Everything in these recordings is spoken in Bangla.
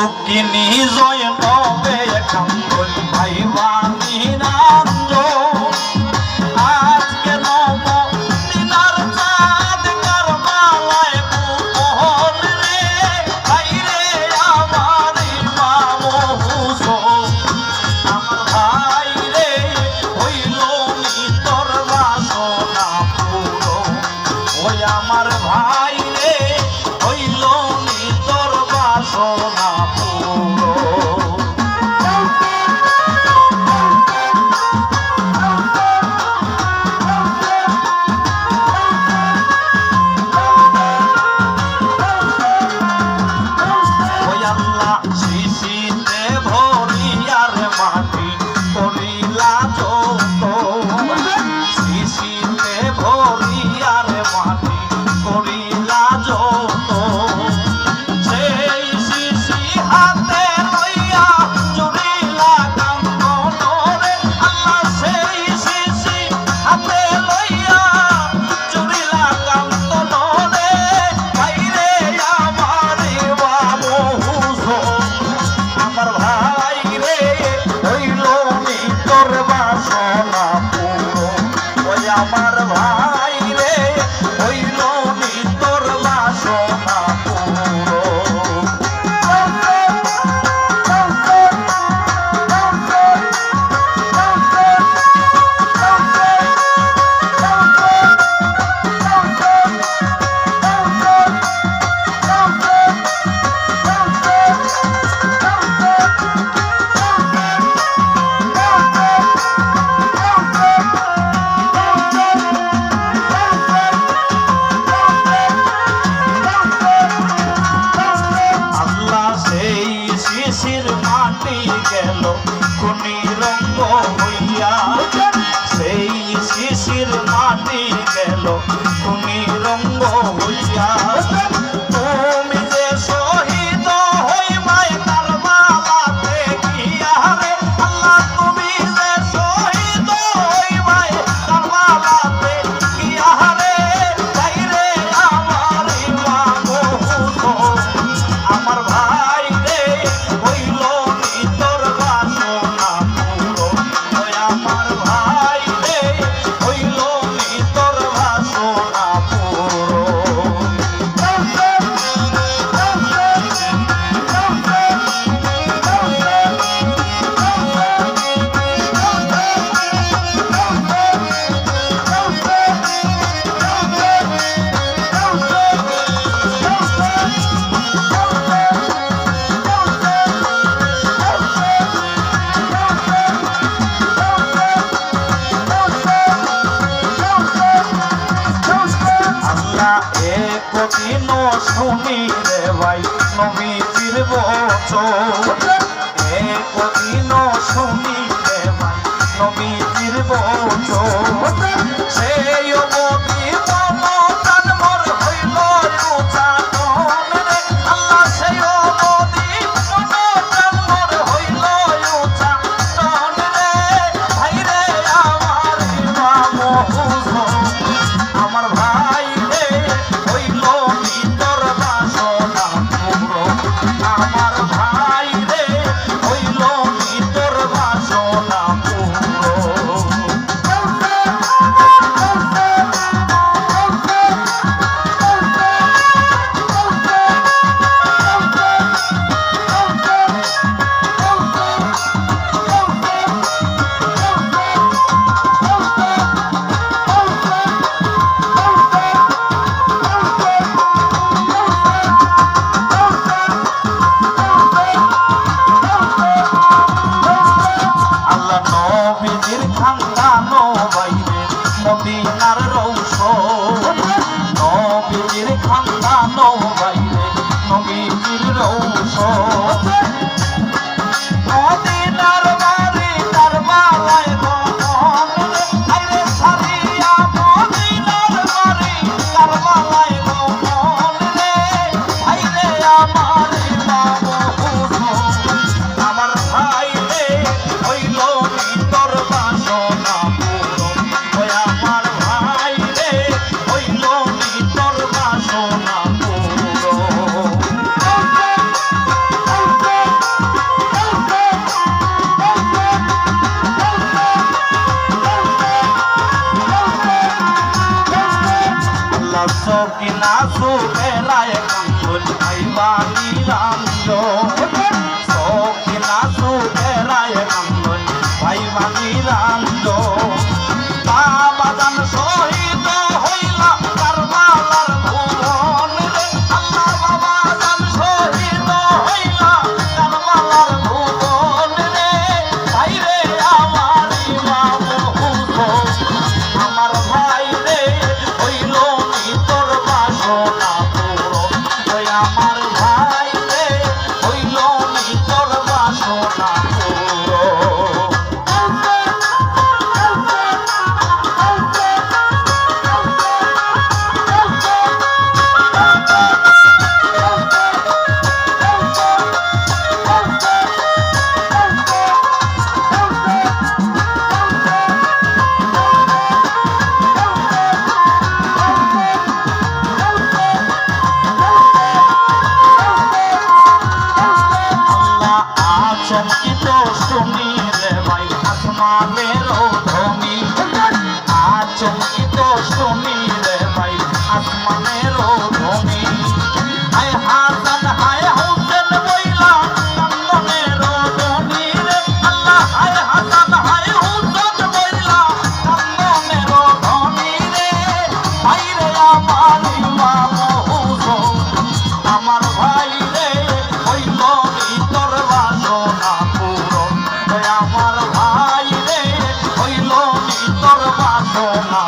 দুঃখিনী জয় নবে কাঙ্গল ভাই বাণী রাজ্য আজকে নব দিনার চাঁদ কারবালায় পুতহল রে ভাই রে আমার ইমাম হুসেন আমার ভাই রে হইল নি তোর বাসনা পুরো ওই আমার ভাই রে হইল নি তোর বাসনা পুরো ওই আল্লাহ শিশিতে ভরিয়ার মাটি করিলা যত শিশিতে ভরিয়ার মাটি করিলা যত সেই শিশি হাতে লইয়া চুরিলা কান্দরে আল্লাহ সেই শিশি হাতে লইয়া চুরিলা কান্দরে ভাইরে আমার বাবু হুসেন আমার ভাই রে হইল নি তোর বাসনা পুরো ওই আমার ভাই রে হইল নি তোর বাসনা পুরো আল্লাহ সেই শিশির মাটি গেল কোনি রঙ্গ হইয়া সেই শিশির মাটি গেল কোনি রঙ্গ হইয়া তুমি যে শহীদ হইবাই কারবালাতে গিয়া রে আল্লাহ তুমি যে শহীদ হইবাই কারবালাতে গিয়া রে ভাই রে আমার ইমাম হুসেন আমার ভাই রে হইল নি তোর বাসনা পুরো ওই আমার ভাই রে হইল নি তোর বাসনা পুরো আল্লাহ একদিন শুনি রে ভাই নবীজির বচন একদিন শুনি রে ভাই নবীজির বচন সেই অবধি মন প্রাণ মোর হইল উচাটন রে আল্লাহ সেই অবধি মন প্রাণ মোর হইল উচাটন রে ভাই রে আমার ইমাম হুসেন আমার ভাই রে হইল নি তোর বাসনা পুরো আমার ভাই রে হইল নি তোর বাসনা পুরো সকিনা সুবেরায় কান্দন ভাইবা নিরঞ্জন সকিনা সুবেরায় কান্দন ভাইবা নিরঞ্জন বাবা জান শহীদ হইলা কারবালার ভুবন রে আল্লাহ বাবা জান শহীদ হইলা কারবালার ভুবন রে ভাই রে আমার ইমাম হুসাইন আমার ভাই রে হইল নি তোর বাসনা পূরণ ওই আমার ভাই রে হইল নি তোর বাসনা চমকিত শুনিলে ভাই আসমানের ধ্বনি আচমকিত শুনিলে ভাই আসমানের ধ্বনি হায় হাসান হায় হুসেন বইলা কান্দনের ধ্বনি রে আল্লাহ হায় হাসান হায় হুসেন বইলা কান্দনের ধ্বনি রে ভাই রে আমার ইমাম হুসাইন আমার ভাই রে হইল নি তোর বাসনা পূরণ আমার ভাই রে হইল নি তোর বাসনা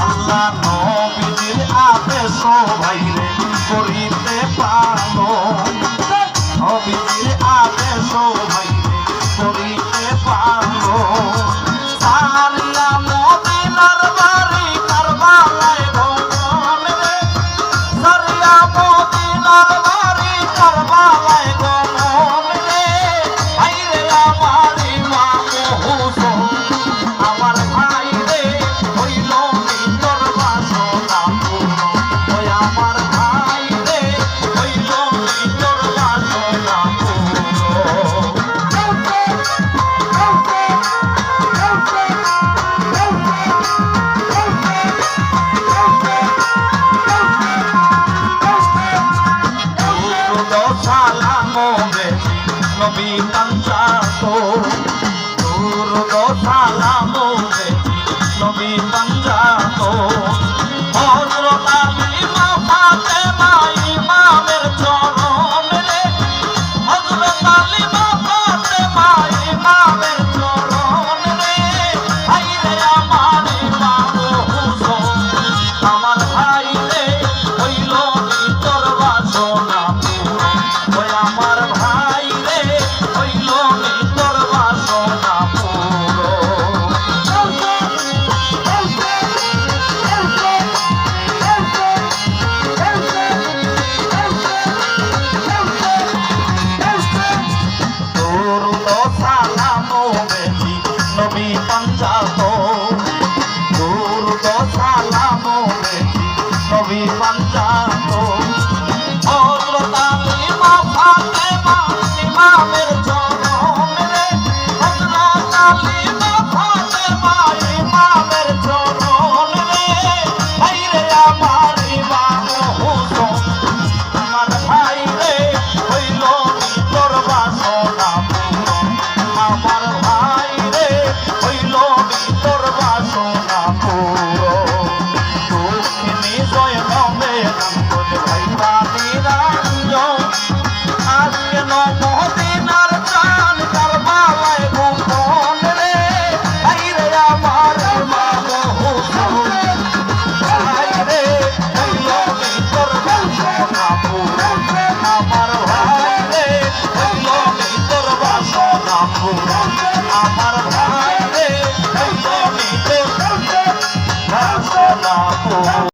আল্লাহ নবীর আদেশ ভাই রে করিতে পারো নবীর আদেশ ভাই রে করিতে পারো সারিয়া মদিনার বাড়ি কারবালায় ভবন রে সারিয়া মদিনার বাড়ি কারবালায় ভবন রে ভাই রে আমার ইমাম হুসাইন আমার ভাই রে হইল নি তোর বাসনা পূরণ ওই আমার ভাই রে হইল নি তোর বাসনা পূরণ সালাম বেশি নবী পঞ্চাত দুরুদ সালাম বেশি নবী পঞ্চাত হযরত আলী মা ফাতেমা ইমামের চরণ রে হযরত আলী মা ফাতেমা ইমামের চরণ রে ভাই রে আমার ইমাম হুসাইন আমার ভাই রে হইল নি তোর বাসনা ওই আমার ভাই রে হইল নি তোর বাসনা দুরুদ সালাম বেশি নবী পঞ্চাত দুরুদ সালাম বেশি নবী পঞ্চাত হযরত আলী মা ফাতেমা ইমামের চরণ রে হযরত আলী